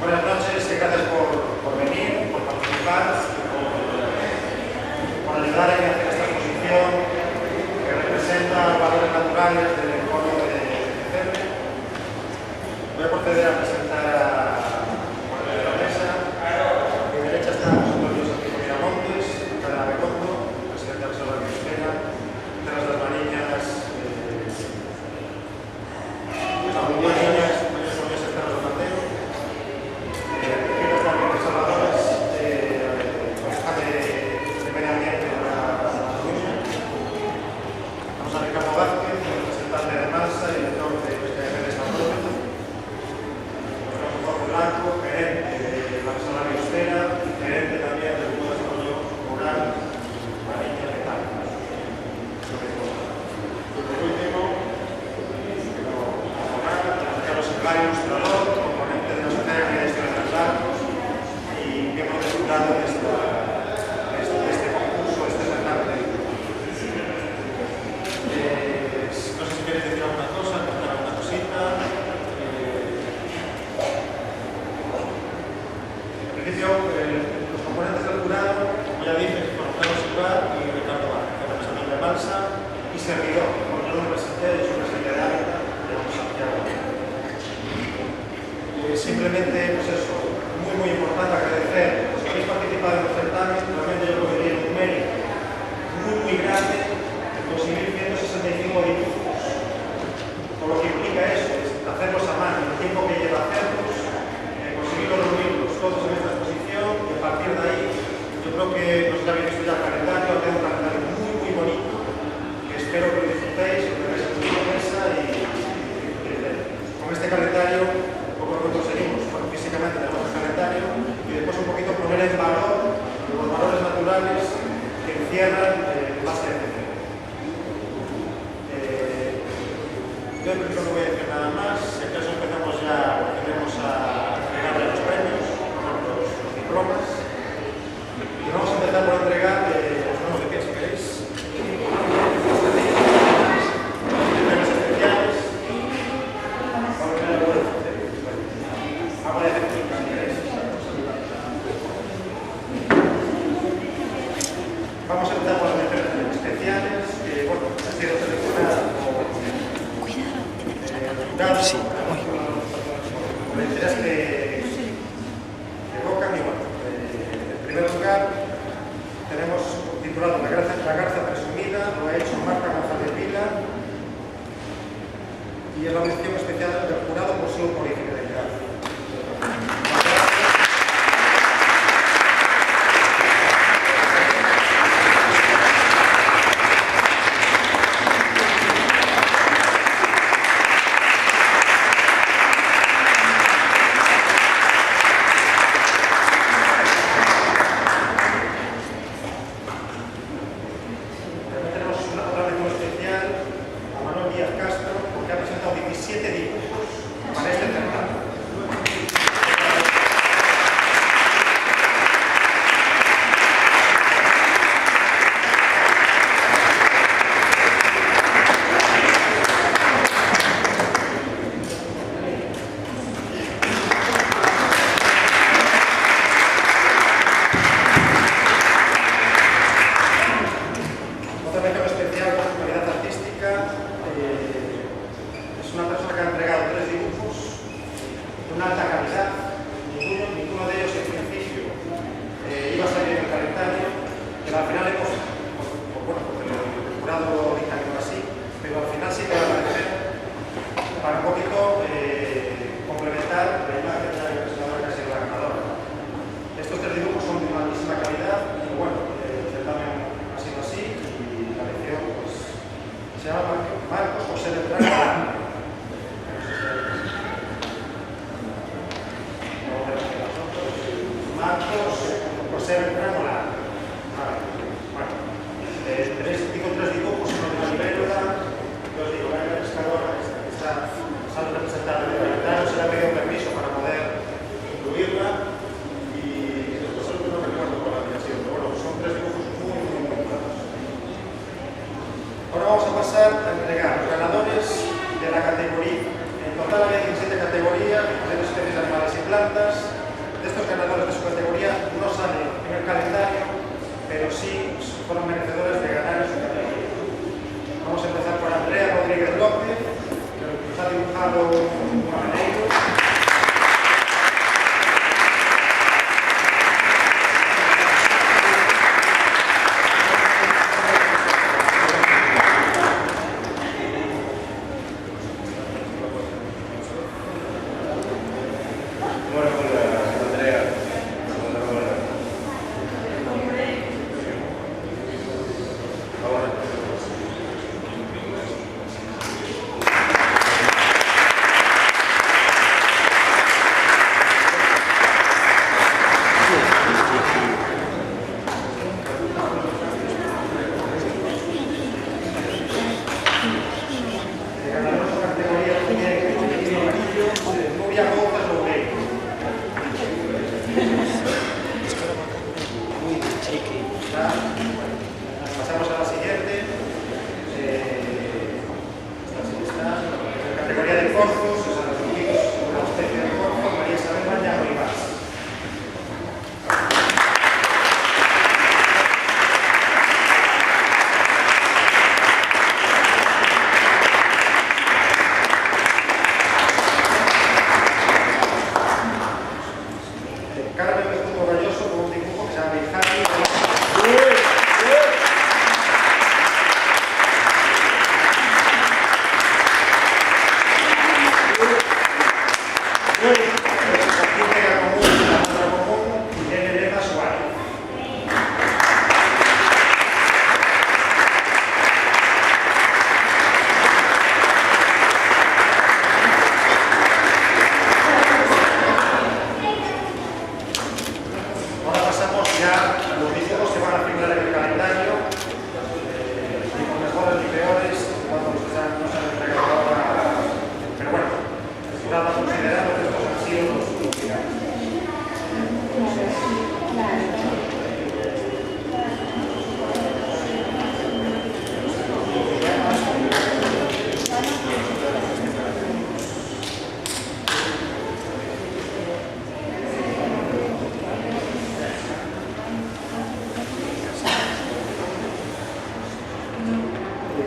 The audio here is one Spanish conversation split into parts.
Buenas noches y gracias por venir, por participar, por ayudar en hacer esta exposición que representa valores naturales del entorno de Cerve. Voy a proceder a presentar a la mesa. A mi derecha está José Antonio Santiago Miramontes, Cara Redondo, presidente de la Reserva de Biosfera, Terras das Mariñas, ilustrador, componente de la Sociedad de Gestión de los Datos y miembro del jurado de este concurso, este certamen. No sé si queréis decir alguna cosa, contar alguna cosita. En principio, los componentes del jurado, como ya dije, son Carlos Silva y Ricardo Vázquez, representante de Balsa, y servidor, porque yo lo presenté, yo soy presidente de Hábitat, de Santiago. Simplemente, pues eso, muy importante agradecer los que habéis participado en el certamen. Realmente yo creo que tiene un mérito muy grande de conseguir 165 dibujos, por lo que implica eso, es hacerlos a mano, el tiempo que lleva hacerlos, conseguirlos reunirlos todos en esta exposición, y a partir de ahí yo creo que no sé si habéis visto ya el calendario, tengo un calendario muy bonito, que espero que lo disfrutéis, que lo tengáis en vuestra mesa y con este calendario lo que conseguimos, bueno, físicamente tenemos el calendario y después un poquito poner en valor los valores naturales que encierran el base de CC. Yo en principio no voy a decir nada más, si acaso empezamos ya, procedemos a entregarle los premios, los diplomas, y vamos a empezar por entregar, os vamos a decir si queréis, premios especiales. Vamos a empezar por las menciones especiales, que bueno, han sido seleccionadas por jurados, por entidades que evocan y bueno, en primer lugar tenemos titulado La garza presumida, lo ha hecho Marta González Vila y es la mención especial del jurado Museo Político de Garza. Digo tres dibujos, uno de la libélula, dos digo, la pescadora, está sale representada en el calendario, se le ha pedido permiso para poder incluirla y después no recuerdo cuál había sido, pero bueno, Pasamos a la siguiente. Categoría de corzos, o sea, los equipos de una especie de corzo, María Isabel Mañano y más. Carmen Bejuto Galloso con un dibujo que se llama Bijari. Ahora pasamos ya a los dibujos que van a figurar en el calendario, ni con mejores ni peores, cuando no se han entregado ahora, pero bueno, estamos considerando que estos han sido los finales.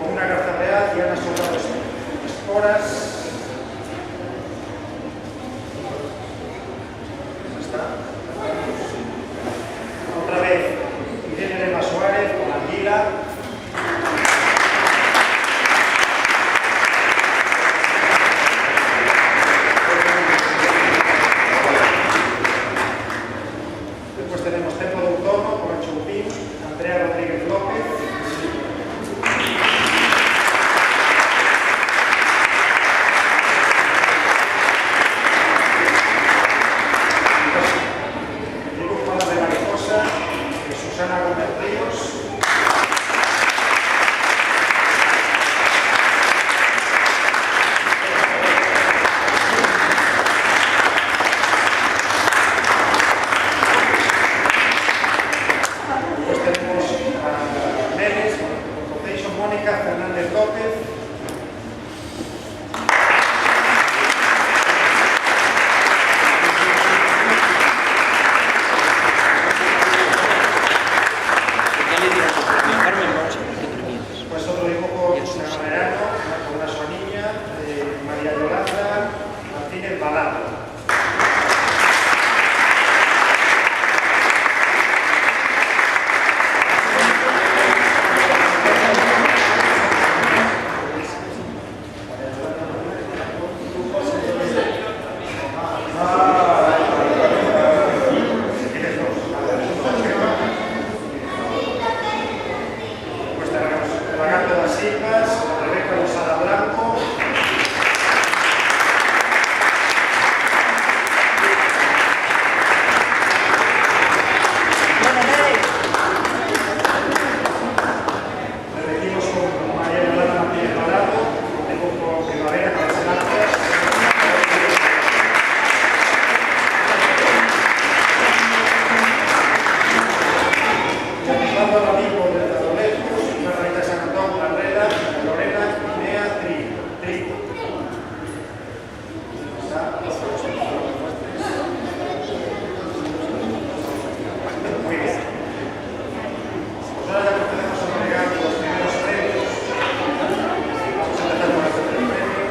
Con una garza real y han sobrado esporas. Está. Otra vez, Irene Lema Suárez con anguila. Después tenemos Tempo de Autónomo con el Choupín, Andrea Rodríguez López. Susana Gómez Ríos. Después tenemos a Menes, con Mónica Fernández López. Pues otro dibujo verano con una sola niña, María Yolanda Martínez Balado. Lagarto de las Silvas, Rebeca Losada Blanco. Repetimos con María Yolanda Martínez Balado, dibujo primavera con las elanzas. Dando al amigo de la Dolezos, Margarita San Antón, Barrera, Lorena, Inea, Trito. Muy bien. Pues ahora ya procedemos a entregar los primeros premios. Vamos a empezar con el primer premio.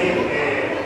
medir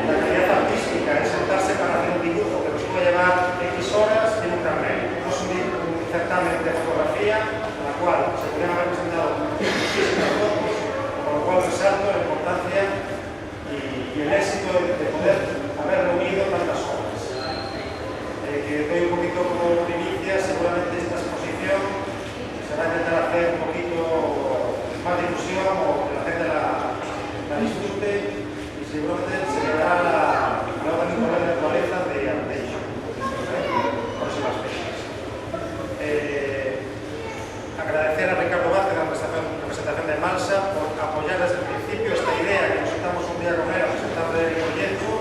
la calidad artística en sentarse para hacer un dibujo que nos puede llevar X horas y un carnet. Es un certamen de fotografía en la cual se podrían haber presentado muchísimas fotos, con lo cual resalto la importancia y el éxito de poder haber reunido tantas obras. Que doy un poquito como primicia, seguramente esta exposición se va a intentar hacer un poquito más difusión o que la gente la disfrute y seguramente se le dará la única naturaleza de Arteixo, próximas fechas. Agradecer a Ricardo Vázquez, la representación de Malsa, por apoyar desde el principio esta idea, que nos sentamos un día con él a presentar el proyecto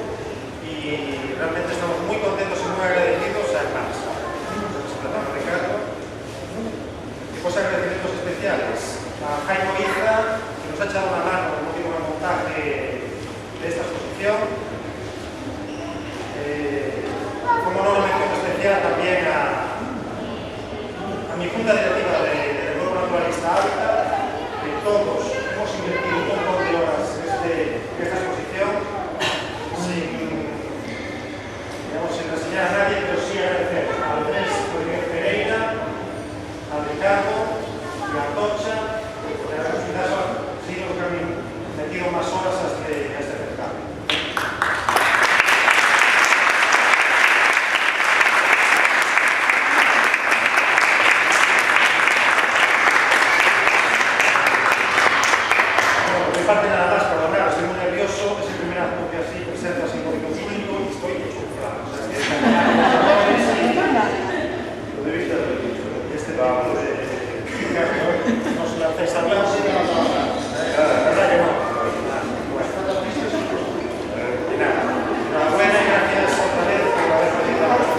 y realmente estamos muy contentos y muy agradecidos a Malsa. Representando a Ricardo. Y pues agradecimientos especiales a Jaime Iza, que nos ha echado una mano con motivo del montaje de esta exposición. Como no, una mención especial también a mi junta directiva del Grupo Naturalista Hábitat, que todos hemos invertido un montón de horas en esta exposición, sin reseñar a nadie, pero sí agradecer a Andrés Rodríguez Pereira, a Ricardo y a Tocha, porque a los finales sí los que han metido más horas a este certamen. Parte nada más, perdonad, estoy muy nervioso, es el primer acto que así presento así con público y estoy chuflado. O sea, lo de vista de este trabajo de no se la hace hablar, sí que no trabajar. ¿Verdad que no? Y nada, enhorabuena y gracias otra vez por haber participado.